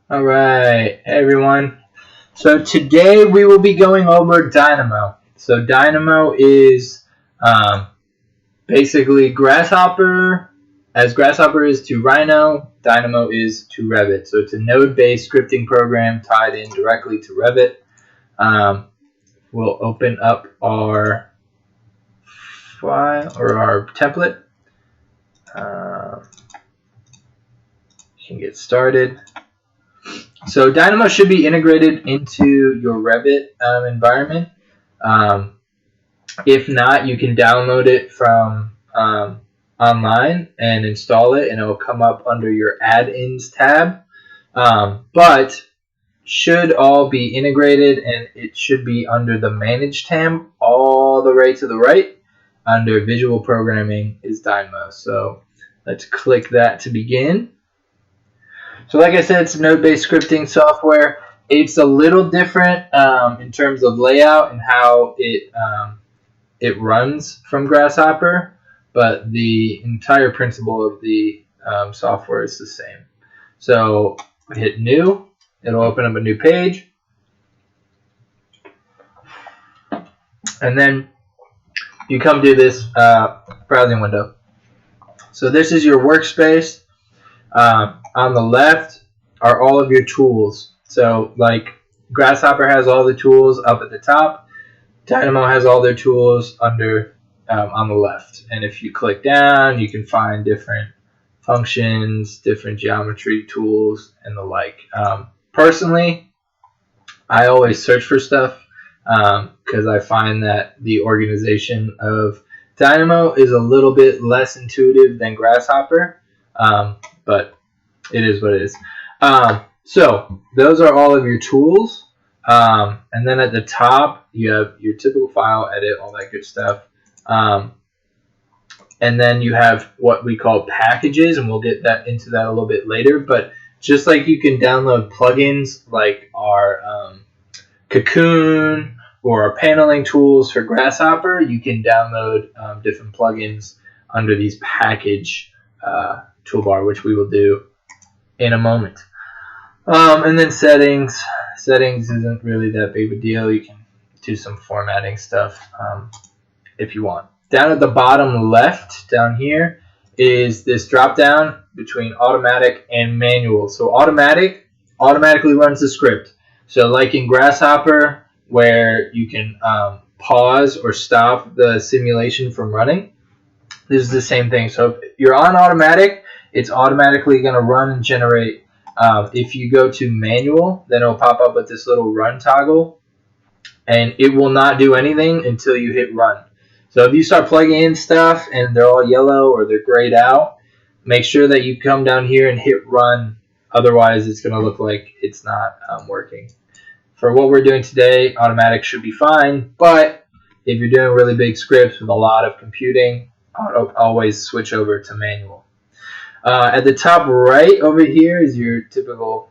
All right, hey everyone. So today we will be going over Dynamo. So Dynamo is basically Grasshopper, as Grasshopper is to Rhino, Dynamo is to Revit. So it's a node-based scripting program tied in directly to Revit. We'll open up our file or our template. You can get started. So Dynamo should be integrated into your Revit environment. If not, you can download it from online and install it, and it will come up under your add-ins tab. But should all be integrated, and it should be under the Manage tab all the way to the right. Under Visual Programming is Dynamo. So let's click that to begin. So like I said, it's node-based scripting software. It's a little different in terms of layout and how it runs from Grasshopper, but the entire principle of the software is the same. So we hit New. It'll open up a new page. And then you come to this browsing window. So this is your workspace. On the left are all of your tools. So like Grasshopper has all the tools up at the top. Dynamo has all their tools under on the left. And if you click down, you can find different functions, different geometry tools, and the like. Personally, I always search for stuff because I find that the organization of Dynamo is a little bit less intuitive than Grasshopper, but it is what it is. So those are all of your tools. And then at the top, you have your typical file, edit, all that good stuff. And then you have what we call packages, and we'll get into that a little bit later. But just like you can download plugins like our Cocoon or our paneling tools for Grasshopper, you can download different plugins under these package toolbar, which we will do in a moment. And then settings. Settings isn't really that big of a deal. You can do some formatting stuff if you want. Down at the bottom left, down here, is this drop down between automatic and manual. So automatic automatically runs the script. So like in Grasshopper, where you can pause or stop the simulation from running, this is the same thing. So if you're on automatic, it's automatically going to run and generate. If you go to manual, then it'll pop up with this little run toggle, and it will not do anything until you hit run. So if you start plugging in stuff and they're all yellow or they're grayed out, make sure that you come down here and hit run. Otherwise, it's going to look like it's not working. For what we're doing today, automatic should be fine, but if you're doing really big scripts with a lot of computing, always switch over to manual. At the top right over here is your typical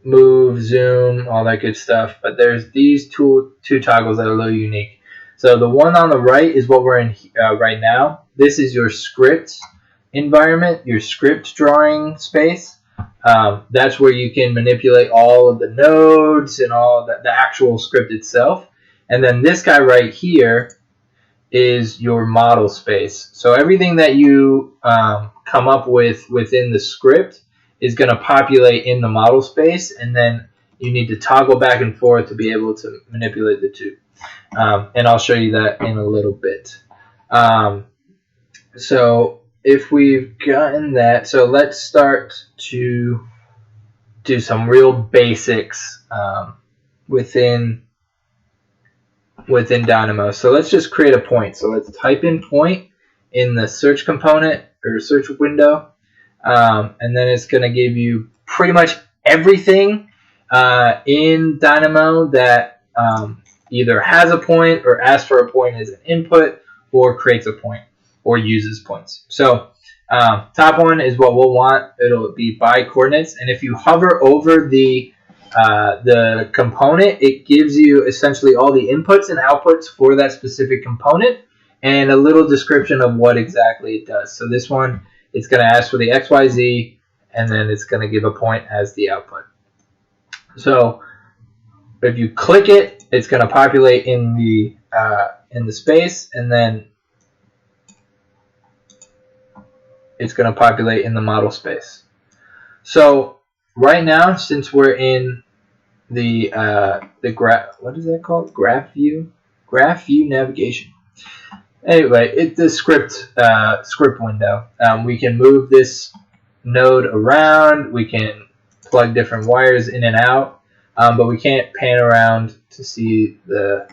move, zoom, all that good stuff. But there's these two toggles that are a little unique. So the one on the right is what we're in right now. This is your script environment, your script drawing space. That's where you can manipulate all of the nodes and all the actual script itself. And then this guy right here is your model space. So everything that you come up with within the script is going to populate in the model space, and then you need to toggle back and forth to be able to manipulate the two. And I'll show you that in a little bit. So if we've gotten that, so let's start to do some real basics within Dynamo. So let's just create a point. So let's type in point in the search component or search window, and then it's going to give you pretty much everything in Dynamo that either has a point or asks for a point as an input or creates a point or uses points. So top one is what we'll want. It'll be by coordinates, and if you hover over the component, it gives you essentially all the inputs and outputs for that specific component and a little description of what exactly it does. So this one, it's going to ask for the XYZ, and then it's going to give a point as the output. So if you click it, it's going to populate in the space, and then it's going to populate in the model space. So right now, since we're in the graph, what is that called? Graph view navigation. Anyway, it's the script window. We can move this node around. We can plug different wires in and out, but we can't pan around to see the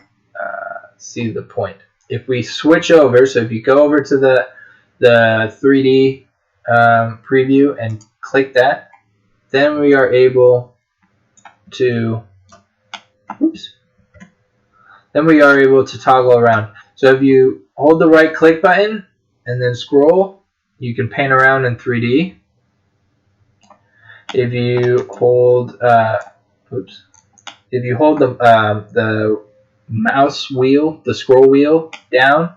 point. If we switch over, so if you go over to the 3D preview and click that, then we are able to toggle around. So if you hold the right click button and then scroll, you can pan around in 3D. If you hold the mouse wheel, the scroll wheel down,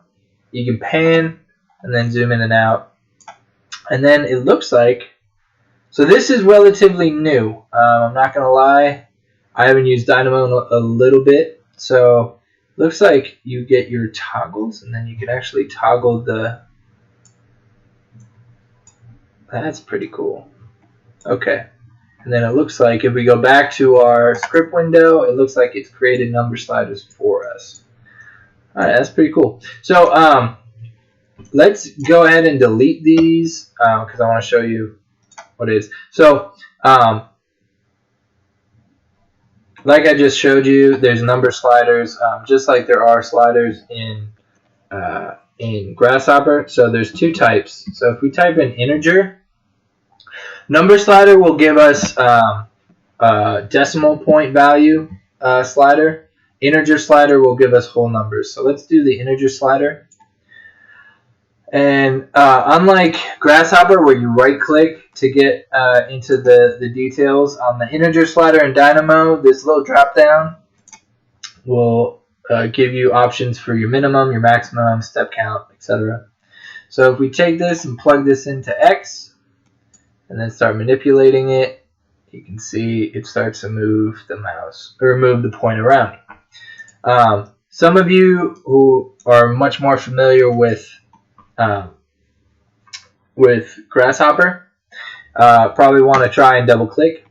you can pan and then zoom in and out. And then it looks like, so this is relatively new. I'm not going to lie, I haven't used Dynamo in a little bit. So it looks like you get your toggles, and then you can actually toggle that's pretty cool. Okay. And then it looks like if we go back to our script window, it looks like it's created number sliders for us. All right, that's pretty cool. So let's go ahead and delete these because I want to show you what it is. So like I just showed you, there's number sliders, just like there are sliders in Grasshopper. So there's two types. So if we type in integer, number slider will give us decimal point value slider. Integer slider will give us whole numbers. So let's do the integer slider. And unlike Grasshopper, where you right click to get into the details, on the integer slider in Dynamo, this little drop down will give you options for your minimum, your maximum, step count, etc. So if we take this and plug this into X and then start manipulating it, you can see it starts to move the mouse or move the point around. Some of you who are much more familiar with Grasshopper probably want to try and double click.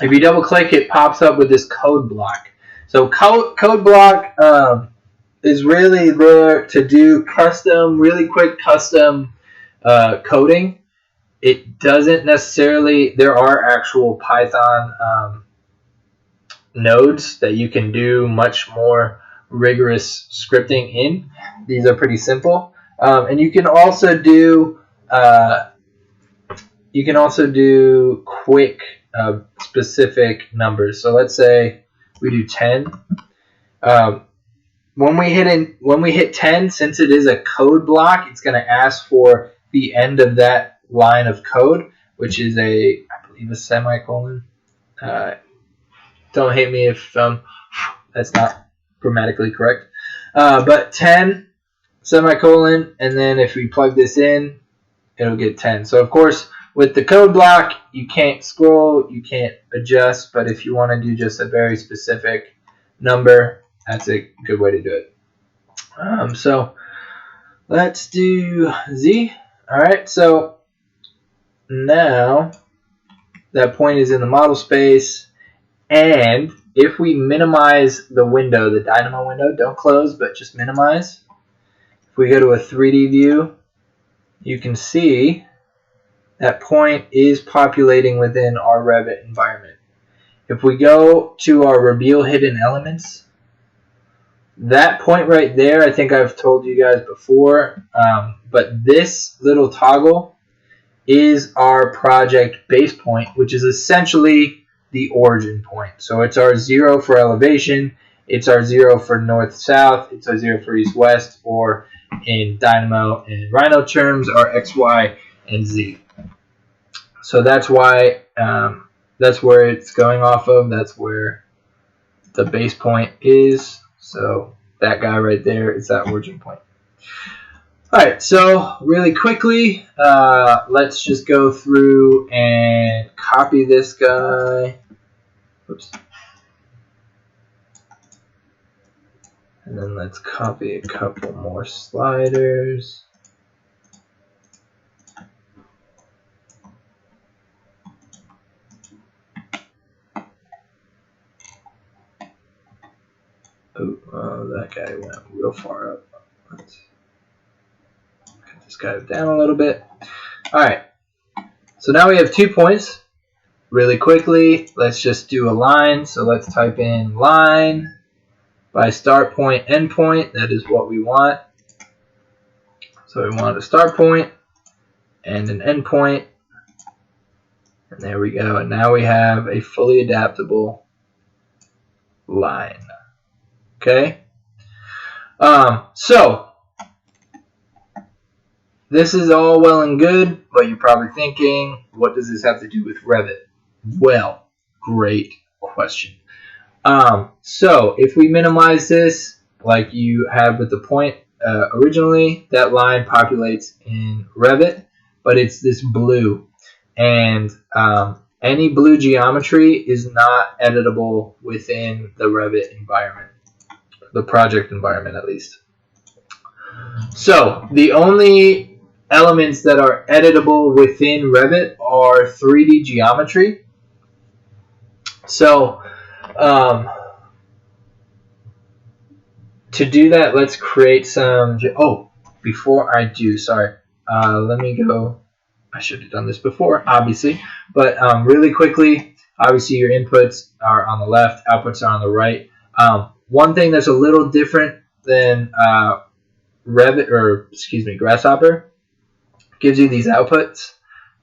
If you double click, it pops up with this code block. So code block is really there to do really quick custom coding. It doesn't necessarily, there are actual Python nodes that you can do much more rigorous scripting in. These are pretty simple. And you can also do quick specific numbers. So let's say we do 10. When we hit 10, since it is a code block, it's going to ask for the end of that line of code, which is I believe a semicolon. Don't hate me if that's not grammatically correct. But 10 semicolon, and then if we plug this in, it'll get 10. So of course, with the code block, you can't scroll, you can't adjust, but if you want to do just a very specific number, that's a good way to do it. So let's do Z. All right, so now that point is in the model space, and if we minimize the window, the Dynamo window, don't close, but just minimize. If we go to a 3D view, you can see that point is populating within our Revit environment. If we go to our reveal hidden elements, that point right there, I think I've told you guys before, but this little toggle is our project base point, which is essentially the origin point. So it's our 0 for elevation, it's our 0 for north-south, it's our 0 for east-west, or in Dynamo and Rhino terms, our X, Y, and Z. So that's why, that's where it's going off of, that's where the base point is. So that guy right there is that origin point. Alright, so really quickly, let's just go through and copy this guy. Oops. And then let's copy a couple more sliders. Oh, that guy went real far up. Let's cut this guy down a little bit. Alright, so now we have 2 points. Really quickly, let's just do a line. So let's type in line by start point, end point. That is what we want. So we want a start point and an end point. And there we go. And now we have a fully adaptable line. Okay. So this is all well and good, but you're probably thinking, what does this have to do with Revit? Well, great question. So if we minimize this like you had with the point originally, that line populates in Revit, but it's this blue. And any blue geometry is not editable within the Revit environment, the project environment at least. So the only elements that are editable within Revit are 3D geometry. So to do that, let's create some. Oh, before I do, sorry. Let me go. I should have done this before, obviously. But really quickly, obviously your inputs are on the left, outputs are on the right. One thing that's a little different than Revit, or excuse me, Grasshopper, gives you these outputs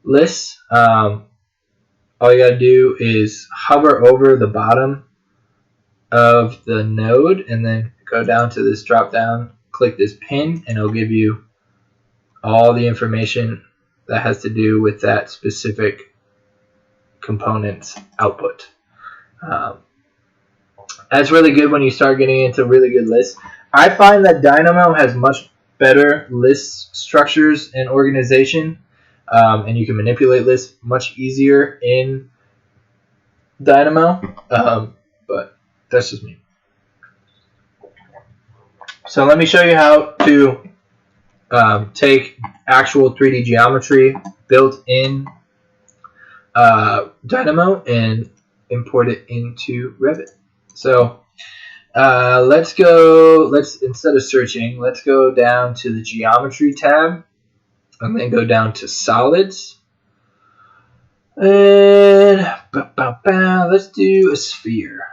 lists. All you gotta do is hover over the bottom of the node and then go down to this drop down, click this pin, and it'll give you all the information that has to do with that specific component's output. That's really good when you start getting into really good lists. I find that Dynamo has much better list structures and organization, and you can manipulate lists much easier in Dynamo, but that's just me. So let me show you how to take actual 3D geometry built in Dynamo and import it into Revit. So instead of searching, let's go down to the geometry tab and then go down to solids. And let's do a sphere.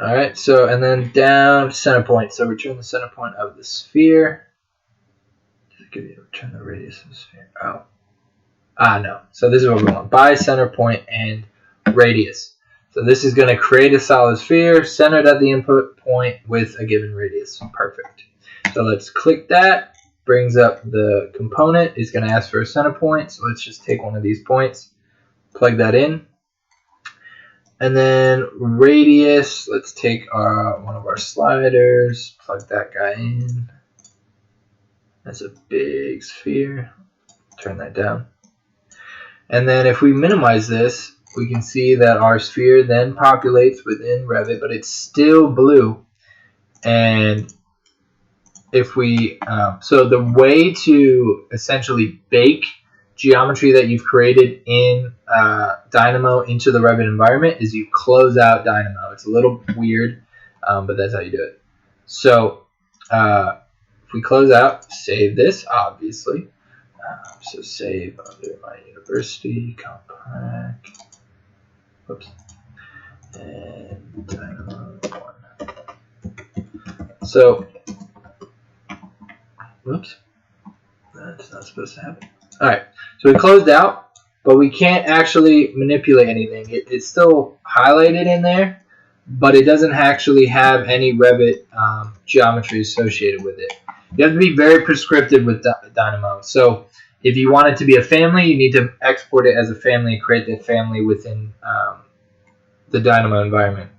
Alright, so and then down center point. So return the center point of the sphere. Does it give you return the radius of the sphere? Oh. No. So this is what we want. By center point and radius. So this is going to create a solid sphere centered at the input point with a given radius. Perfect. So let's click that. Brings up the component. It's going to ask for a center point. So let's just take one of these points. Plug that in. And then radius. Let's take one of our sliders. Plug that guy in. That's a big sphere. Turn that down. And then if we minimize this, we can see that our sphere then populates within Revit, but it's still blue. And if we, so the way to essentially bake geometry that you've created in Dynamo into the Revit environment is you close out Dynamo. It's a little weird, but that's how you do it. So if we close out, save this, obviously. So save under my university, compact. Whoops. And Dynamo 1. So, whoops. That's not supposed to happen. Alright, so we closed out, but we can't actually manipulate anything. It's still highlighted in there, but it doesn't actually have any Revit geometry associated with it. You have to be very prescriptive with Dynamo. So, if you want it to be a family, you need to export it as a family and create that family within the Dynamo environment.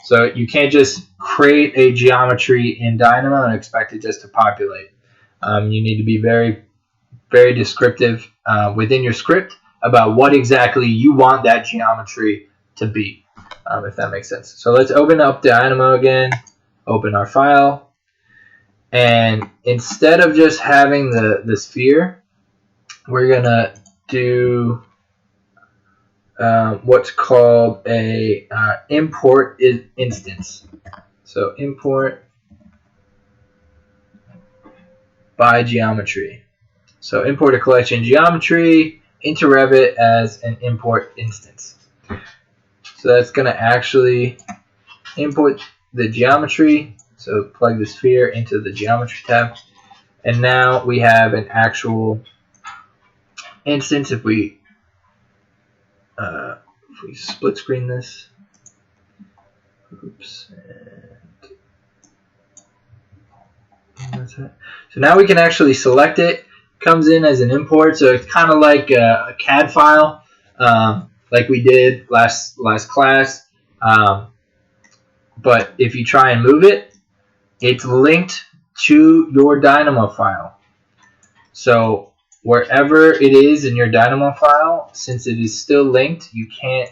So you can't just create a geometry in Dynamo and expect it just to populate. You need to be very, very descriptive within your script about what exactly you want that geometry to be, if that makes sense. So let's open up Dynamo again, open our file, and instead of just having the sphere, we're going to do what's called a import instance. So import by geometry. So import a collection geometry into Revit as an import instance. So that's going to actually import the geometry. So plug the sphere into the geometry tab. And now we have an actual instance. If we split screen this, oops, and that's it. So now we can actually select it. Comes in as an import, so it's kind of like a CAD file, like we did last class. But if you try and move it, it's linked to your Dynamo file. So wherever it is in your Dynamo file, since it is still linked, you can't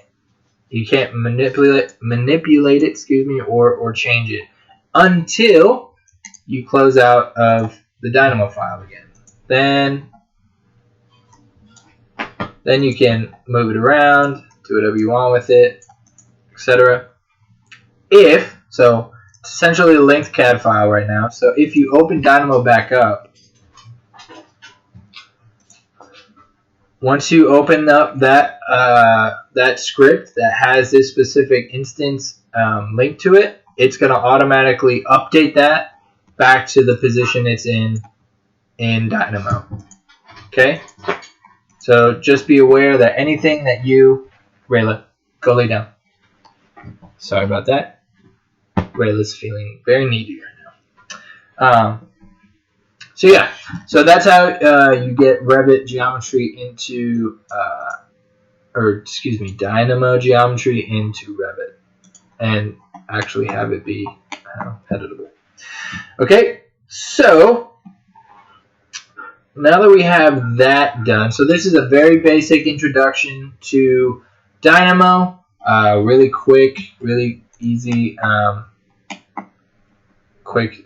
manipulate it, excuse me, or change it until you close out of the Dynamo file again. Then you can move it around, do whatever you want with it, etc. So it's essentially a linked CAD file right now. So if you open Dynamo back up, once you open up that script that has this specific instance linked to it, it's going to automatically update that back to the position it's in Dynamo. Okay? So just be aware that anything that Rayla, go lay down. Sorry about that. Rayla's feeling very needy right now. So yeah, so that's how you get Revit geometry into, Dynamo geometry into Revit, and actually have it be editable. Okay, so now that we have that done, so this is a very basic introduction to Dynamo. Really quick, really easy, quick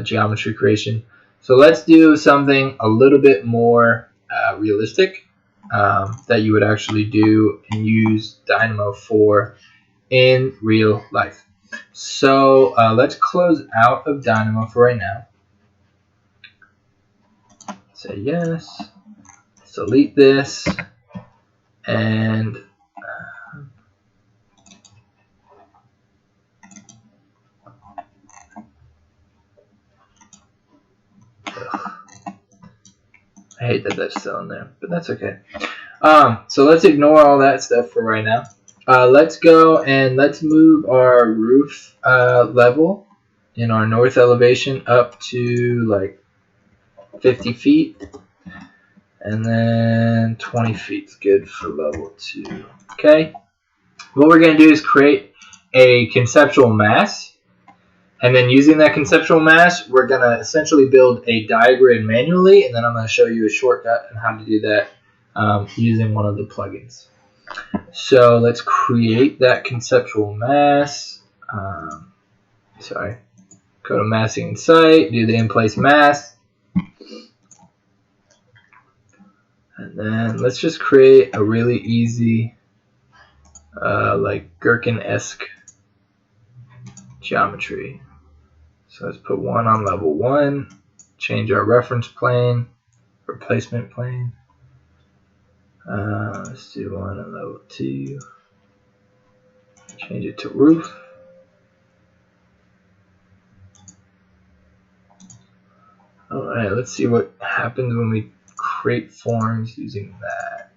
geometry creation. So let's do something a little bit more realistic that you would actually do and use Dynamo for in real life. So let's close out of Dynamo for right now. Say yes. Delete this. And I hate that that's still in there, but that's okay. So let's ignore all that stuff for right now. Let's go and let's move our roof level in our north elevation up to like 50 feet. And then 20 feet is good for level 2. Okay. What we're going to do is create a conceptual mass. And then using that conceptual mass, we're going to essentially build a diagram manually. And then I'm going to show you a shortcut on how to do that using one of the plugins. So let's create that conceptual mass. Go to massing and site, do the in-place mass. And then let's just create a really easy, like gherkin-esque geometry. So let's put one on level 1, change our reference plane, replacement plane. Let's do one on level 2, change it to roof. Alright, let's see what happens when we create forms using that.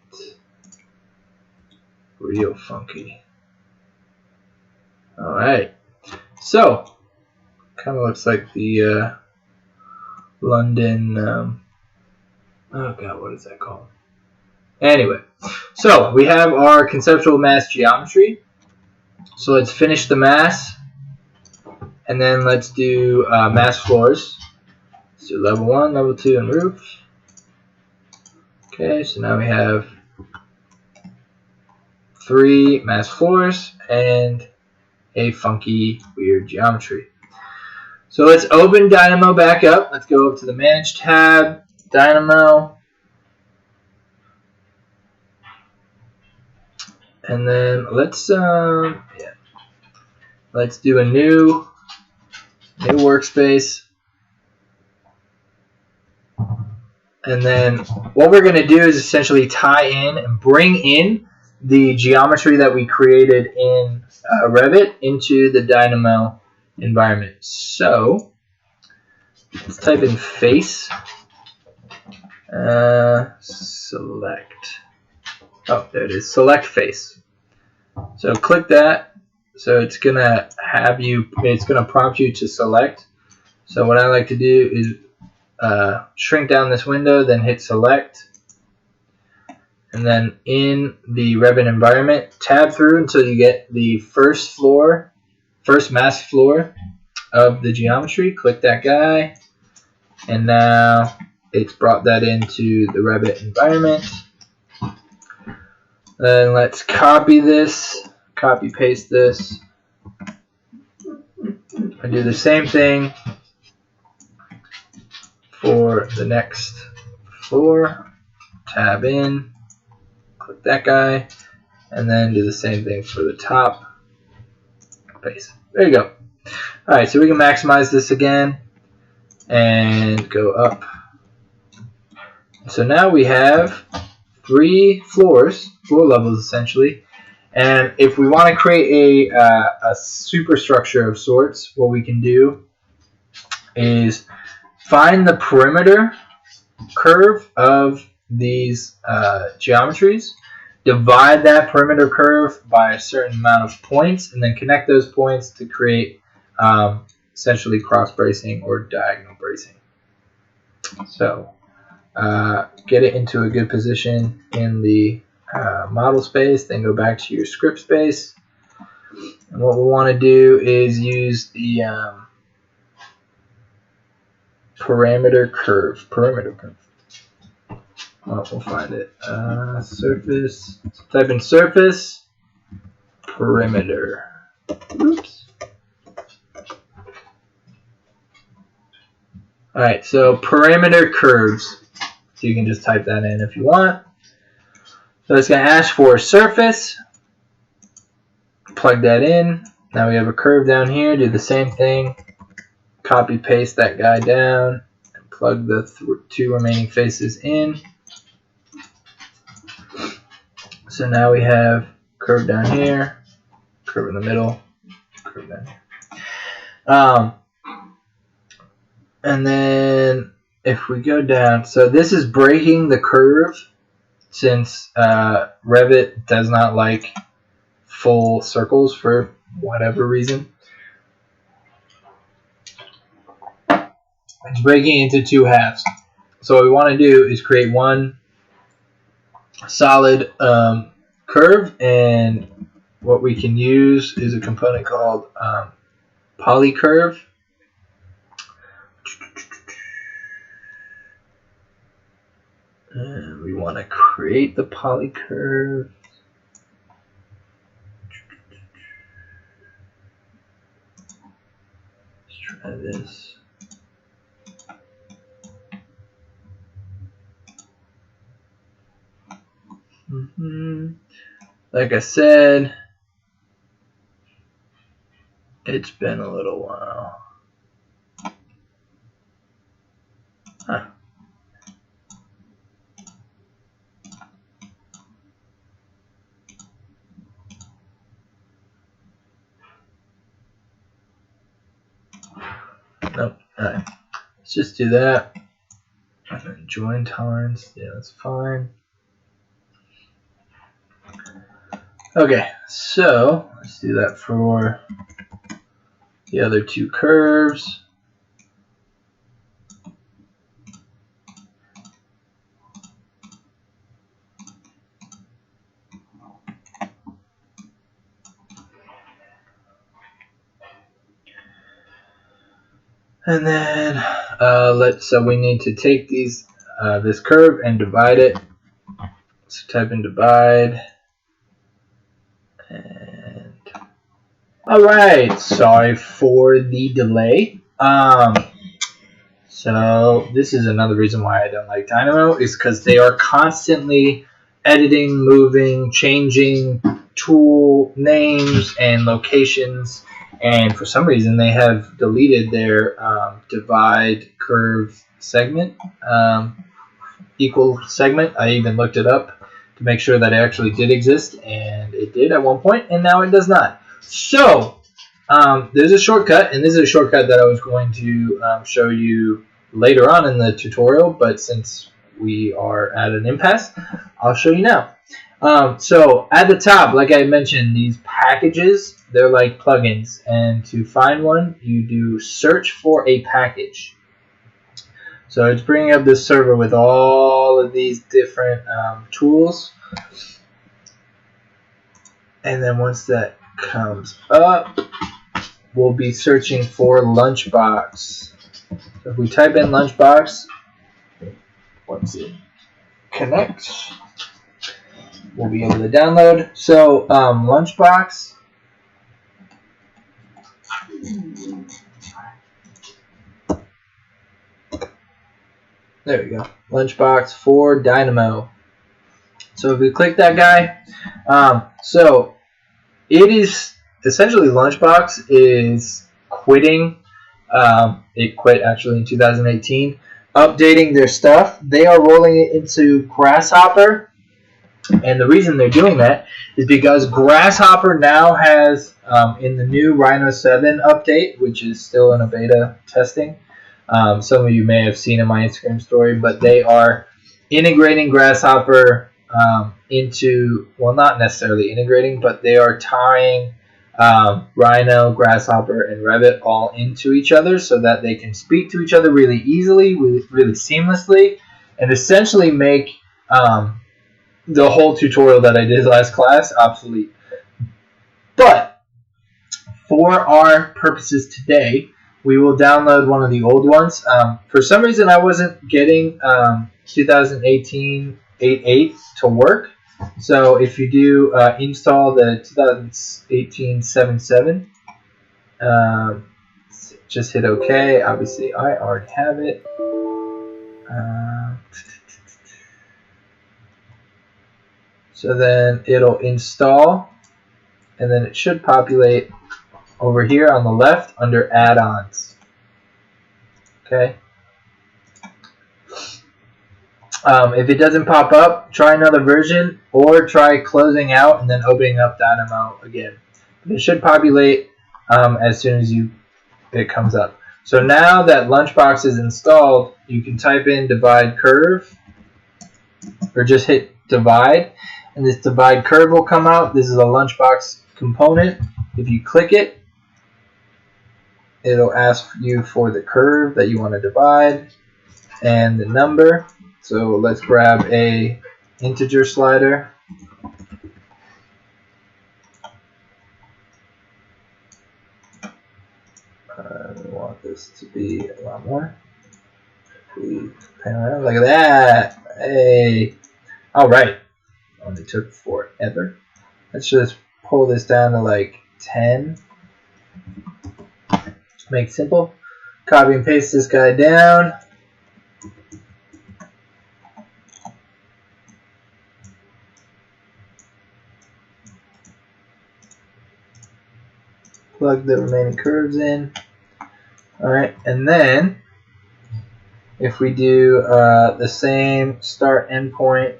Real funky. Alright, so kind of looks like the London, oh god, what is that called? Anyway, so we have our conceptual mass geometry. So let's finish the mass, and then let's do mass floors. Let's do level 1, level 2, and roof. Okay, so now we have 3 mass floors and a funky, weird geometry. So let's open Dynamo back up. Let's go up to the Manage tab, Dynamo, and then let's do a new workspace. And then what we're going to do is essentially tie in and bring in the geometry that we created in Revit into the Dynamo environment. So let's type in face, select. Oh, there it is. Select face. So click that. So it's gonna prompt you to select. So what I like to do is shrink down this window, then hit select, and then in the Revit environment, tab through until you get the first mass floor of the geometry. Click that guy, and now it's brought that into the Revit environment. Then let's copy paste this, and do the same thing for the next floor. Tab in, click that guy, and then do the same thing for the top. Paste. There you go. Alright, so we can maximize this again and go up. So now we have 3 floor levels essentially. And if we want to create a superstructure of sorts, what we can do is find the perimeter curve of these geometries, divide that perimeter curve by a certain amount of points, and then connect those points to create essentially cross bracing or diagonal bracing. So get it into a good position in the model space, then go back to your script space. And what we want to do is use the perimeter curve. Well, we'll find it. Surface. So type in surface perimeter. Oops. All right. So perimeter curves. So you can just type that in if you want. So it's going to ask for surface. Plug that in. Now we have a curve down here. Do the same thing. Copy paste that guy down and plug the 2 remaining faces in. So now we have curve down here, curve in the middle, curve down here. And then if we go down, so this is breaking the curve since Revit does not like full circles for whatever reason. It's breaking into 2 halves. So what we want to do is create one solid curve, and what we can use is a component called polycurve. And we want to create the polycurve. Let's try this. Like I said, it's been a little while. Huh. Nope. Alright. Let's just do that. And then join tolerance. Yeah, that's fine. Okay, so let's do that for the other 2 curves. And then so we need to take this curve and divide it. So type in divide. And all right, sorry for the delay. So this is another reason why I don't like Dynamo, is because they are constantly editing, moving, changing tool names and locations, and for some reason they have deleted their divide curve segment, equal segment. I even looked it up to make sure that it actually did exist, and it did at one point, and now it does not. So there's a shortcut, and this is a shortcut that I was going to show you later on in the tutorial, but since we are at an impasse, I'll show you now. So at the top, like I mentioned, these packages, they're like plugins, and to find one, you do search for a package. So it's bringing up this server with all of these different tools, and then once that comes up, we'll be searching for Lunchbox. So if we type in Lunchbox, once it connects, we'll be able to download. So Lunchbox, there we go, Lunchbox for Dynamo. So if we click that guy, so it is essentially Lunchbox is quitting. It quit actually in 2018, updating their stuff. They are rolling it into Grasshopper, and the reason they're doing that is because Grasshopper now has, in the new Rhino 7 update, which is still in a beta testing, some of you may have seen in my Instagram story, but they are integrating Grasshopper into, well, not necessarily integrating, but they are tying Rhino, Grasshopper, and Revit all into each other so that they can speak to each other really easily, really seamlessly, and essentially make the whole tutorial that I did last class obsolete. But for our purposes today, we will download one of the old ones. For some reason, I wasn't getting 2018 8.8 to work. So if you do install the 2018 7.7, just hit OK. Obviously, I already have it. So then it'll install, and then it should populate over here on the left under add-ons. Okay. If it doesn't pop up, try another version, or try closing out and then opening up Dynamo again. But it should populate as soon as it comes up. So now that Lunchbox is installed, you can type in divide curve, or just hit divide, and this divide curve will come out. This is a Lunchbox component. If you click it, it'll ask you for the curve that you want to divide and the number. So let's grab a integer slider. We want this to be a lot more. Please pan around. Look at that. Hey. All right. Only took forever. Let's just pull this down to like 10. Make it simple. Copy and paste this guy down. Plug the remaining curves in. Alright, and then if we do the same start endpoint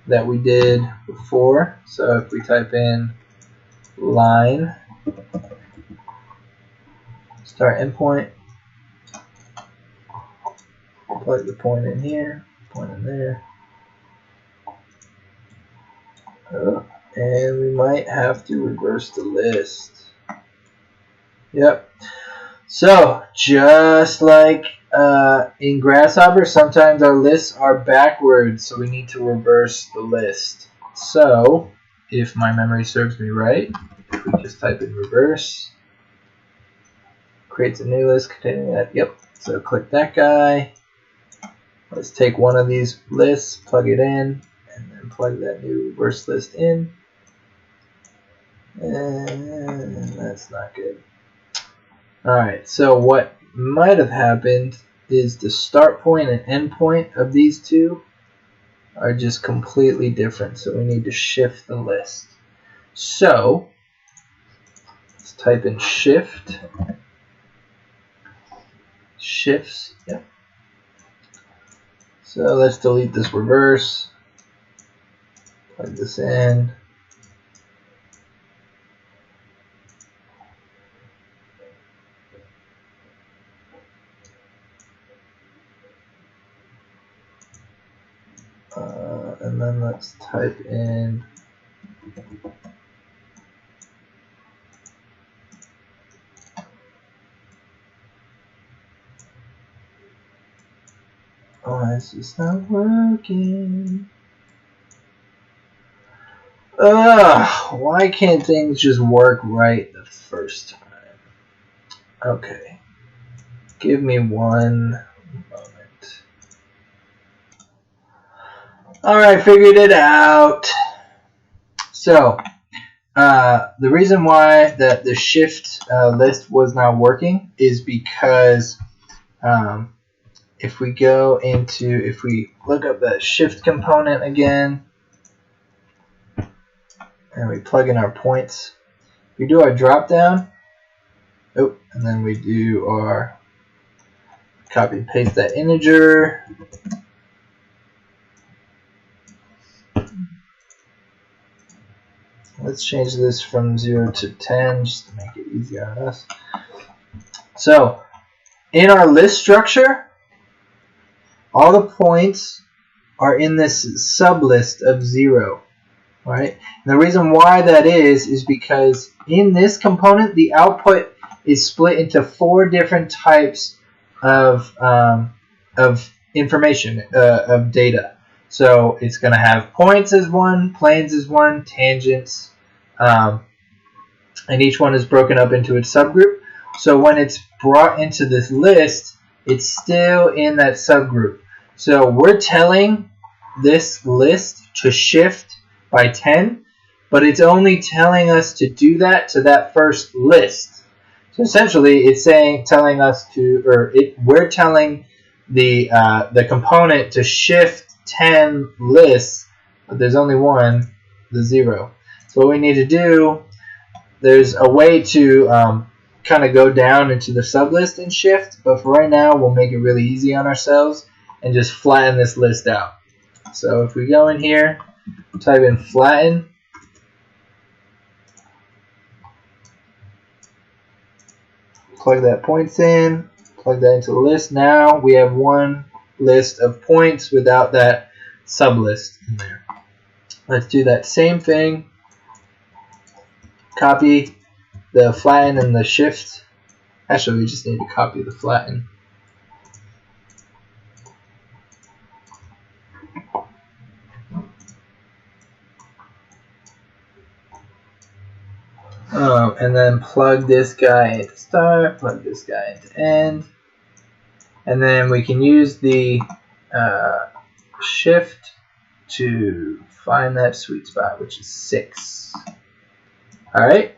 that we did before, so if we type in line, start endpoint, plug the point in here, point in there, and we might have to reverse the list. Yep. So just like in Grasshopper, sometimes our lists are backwards, so we need to reverse the list. So if my memory serves me right, if we just type in reverse, creates a new list containing that. Yep. So click that guy. Let's take one of these lists, plug it in, and then plug that new reverse list in. And that's not good. Alright, so what might have happened is the start point and end point of these two are just completely different. So we need to shift the list. So let's type in shift. Shifts. Yep. So let's delete this reverse. Plug this in. And then let's type in why is this not working? Why can't things just work right the first time? Okay. Give me one moment. Alright, figured it out. So, the reason why that the shift list was not working is because if we look up that shift component again, and we plug in our points, we do our drop down, and then we do our copy and paste that integer. Let's change this from 0 to 10 just to make it easier on us. So, in our list structure, all the points are in this sublist of 0. Right? And the reason why that is because in this component, the output is split into 4 different types of information, of data. So it's going to have points as one, planes as one, tangents, and each one is broken up into its subgroup. So when it's brought into this list, it's still in that subgroup. So we're telling this list to shift by 10, but it's only telling us to do that to that first list. So essentially, it's telling us we're telling the component to shift 10 lists, but there's only one, the 0. So what we need to do, there's a way to kind of go down into the sublist and shift, but for right now, we'll make it really easy on ourselves and just flatten this list out. So if we go in here, type in flatten, plug that points in, plug that into the list. Now we have one list of points without that sublist in there. Let's do that same thing. Copy the flatten and the shift. Actually, we just need to copy the flatten. And then plug this guy into start, plug this guy into end, and then we can use the shift to find that sweet spot, which is 6. Alright,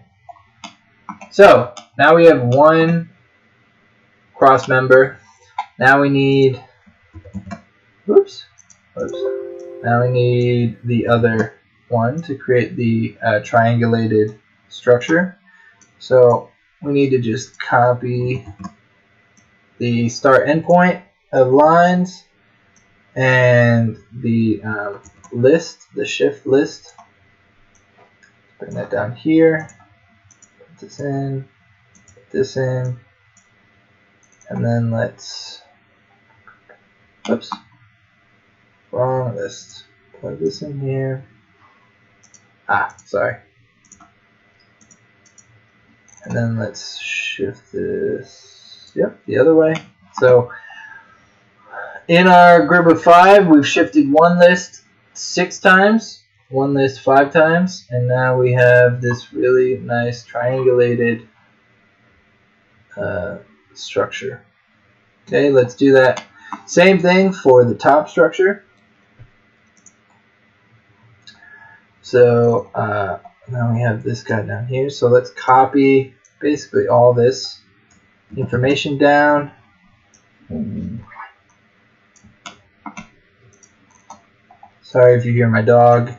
so now we have one cross member. Now we need, now we need the other one to create the triangulated structure. So we need to just copy the start endpoint of lines and the list, the shift list. Bring that down here, put this in, and then let's, wrong list, plug this in here. Sorry. And then let's shift this, the other way. So in our group of 5, we've shifted one list 6 times, one list 5 times, and now we have this really nice triangulated structure. Okay, let's do that. Same thing for the top structure. So now we have this guy down here. So let's copy basically all this information down. Sorry if you hear my dog.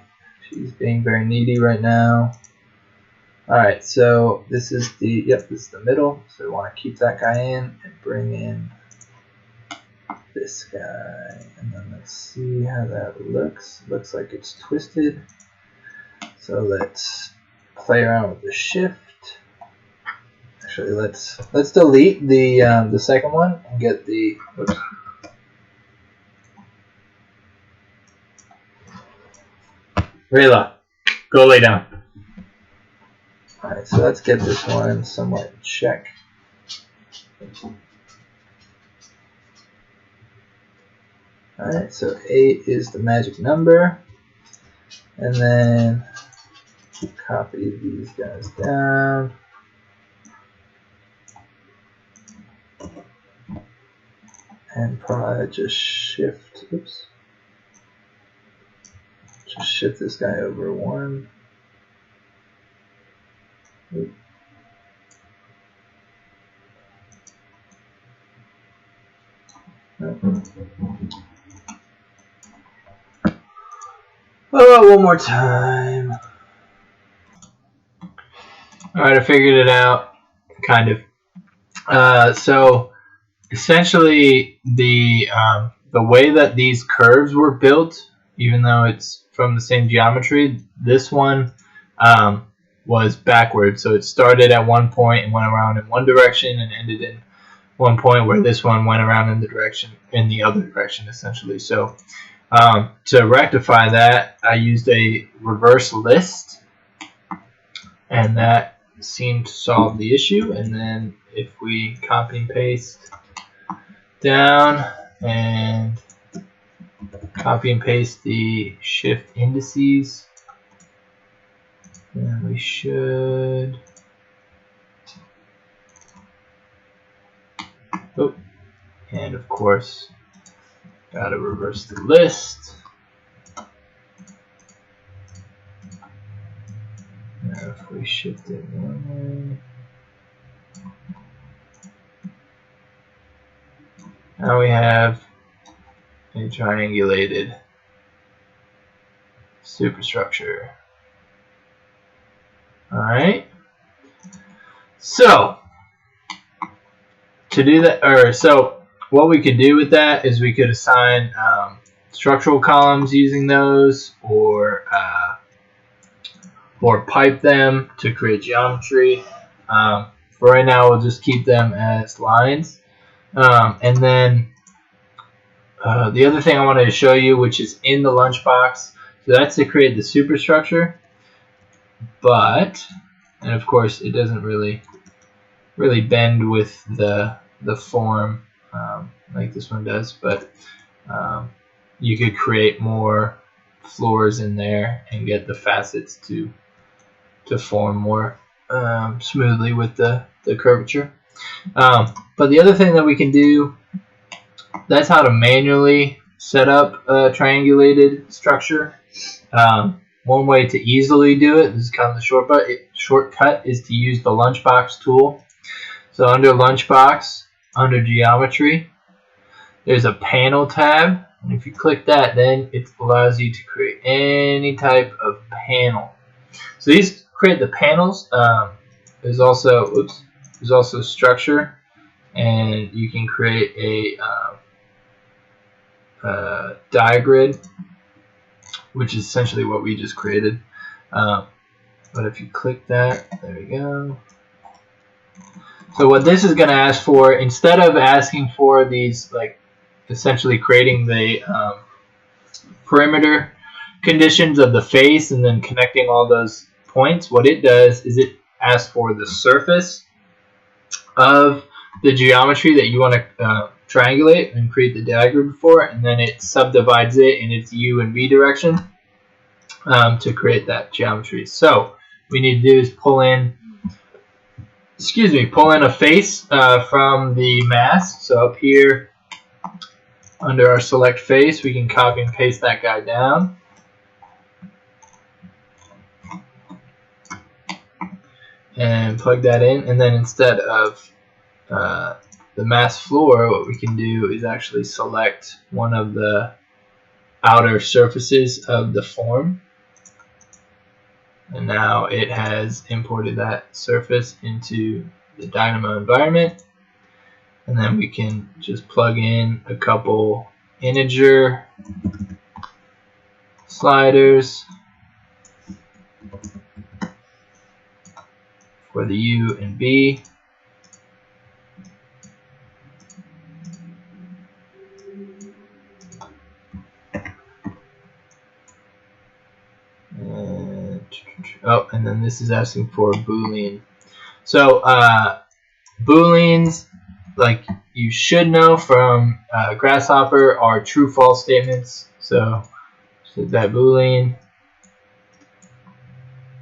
She's being very needy right now. Alright, so this is the this is the middle. So we want to keep that guy in and bring in this guy. And then let's see how that looks. Looks like it's twisted. So let's play around with the shift. Actually, let's delete the second one and get the oops. Rayla, go lay down. Alright, so let's get this one somewhat in check. Alright, so 8 is the magic number. And then copy these guys down. And probably just shift, oops. Just shift this guy over 1. Oop. Oh, one more time. Alright, I figured it out, kind of. So essentially, the way that these curves were built, even though it's from the same geometry, this one was backwards. So it started at one point and went around in one direction and ended in one point, where this one went around in the other direction, essentially. So to rectify that, I used a reverse list, and that seemed to solve the issue. And then if we copy and paste down and copy and paste the shift indices, then we should and of course gotta reverse the list. Now if we shift it one way, now we have a triangulated superstructure. Alright, so to do that, so what we could do with that is we could assign structural columns using those, or pipe them to create geometry. For right now, we'll just keep them as lines. And then the other thing I wanted to show you, which is in the lunchbox, so that's to create the superstructure. But, and of course, it doesn't really bend with the form like this one does, but you could create more floors in there and get the facets to form more smoothly with the curvature. But the other thing that we can do, that's how to manually set up a triangulated structure. One way to easily do it, this is kind of the shortcut, is to use the Lunchbox tool. So under Lunchbox, under Geometry, there's a Panel tab, and if you click that, then it allows you to create any type of panel. So these create the panels. There's also Structure, and you can create a diagrid, which is essentially what we just created. But if you click that, there we go. So what this is going to ask for, instead of asking for these, like essentially creating the perimeter conditions of the face and then connecting all those points, what it does is it asks for the surface of the geometry that you want to triangulate and create the diagram for, and then it subdivides it in its U and V direction to create that geometry. So what we need to do is pull in pull in a face from the mask. So up here under our select face, we can copy and paste that guy down. And plug that in, and then instead of the mask floor, what we can do is actually select one of the outer surfaces of the form. And now it has imported that surface into the Dynamo environment. And then we can just plug in a couple integer sliders for the U and B. And then this is asking for a Boolean. So Booleans, like you should know from Grasshopper, are true-false statements. So set that Boolean.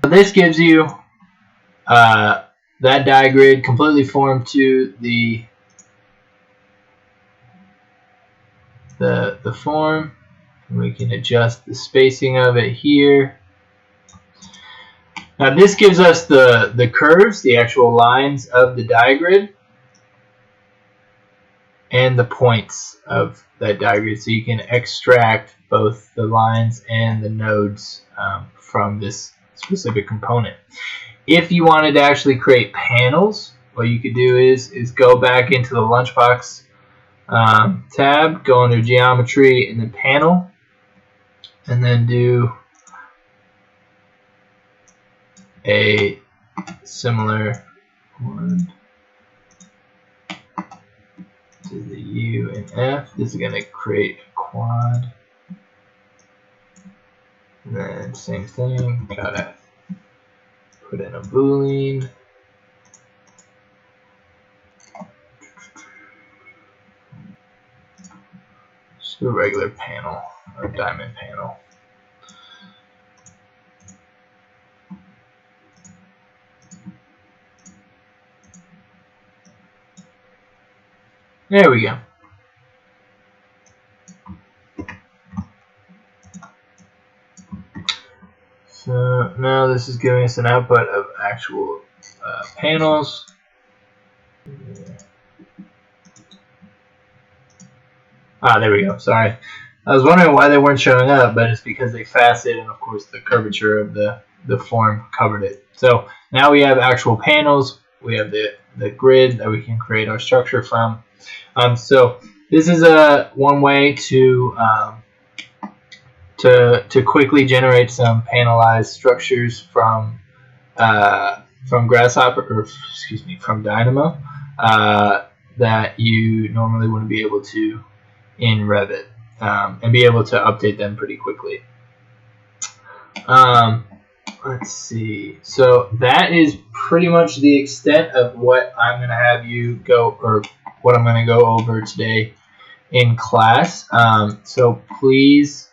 So this gives you that digrid completely formed to the form. And we can adjust the spacing of it here. Now this gives us the curves, the actual lines of the digrid, and the points of that digrid, so you can extract both the lines and the nodes from this specific component. If you wanted to actually create panels, what you could do is go back into the Lunchbox tab, go under Geometry, and then Panel, and then do a similar one to the U and F. This is going to create a quad. And then same thing, gotta put in a Boolean. Just do a regular panel, or diamond panel. There we go. So now this is giving us an output of actual panels. There we go. Sorry. I was wondering why they weren't showing up, but it's because they faceted, and of course the curvature of the form covered it. So now we have actual panels. We have the grid that we can create our structure from. So this is one way to quickly generate some panelized structures from Grasshopper, or excuse me, from Dynamo, that you normally wouldn't be able to in Revit, and be able to update them pretty quickly. Let's see. So that is pretty much the extent of what I'm going to have you go, or what I'm going to go over today in class. So please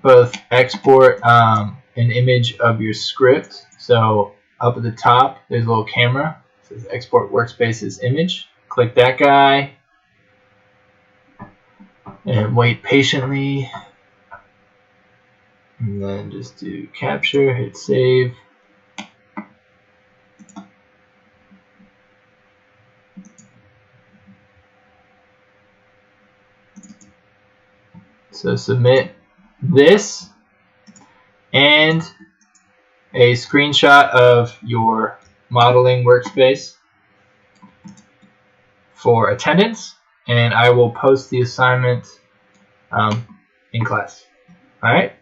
both export an image of your script. So up at the top, there's a little camera. It says Export Workspaces Image. Click that guy and wait patiently. And then just do capture, hit save. So submit this and a screenshot of your modeling workspace for attendance, and I will post the assignment in class. All right.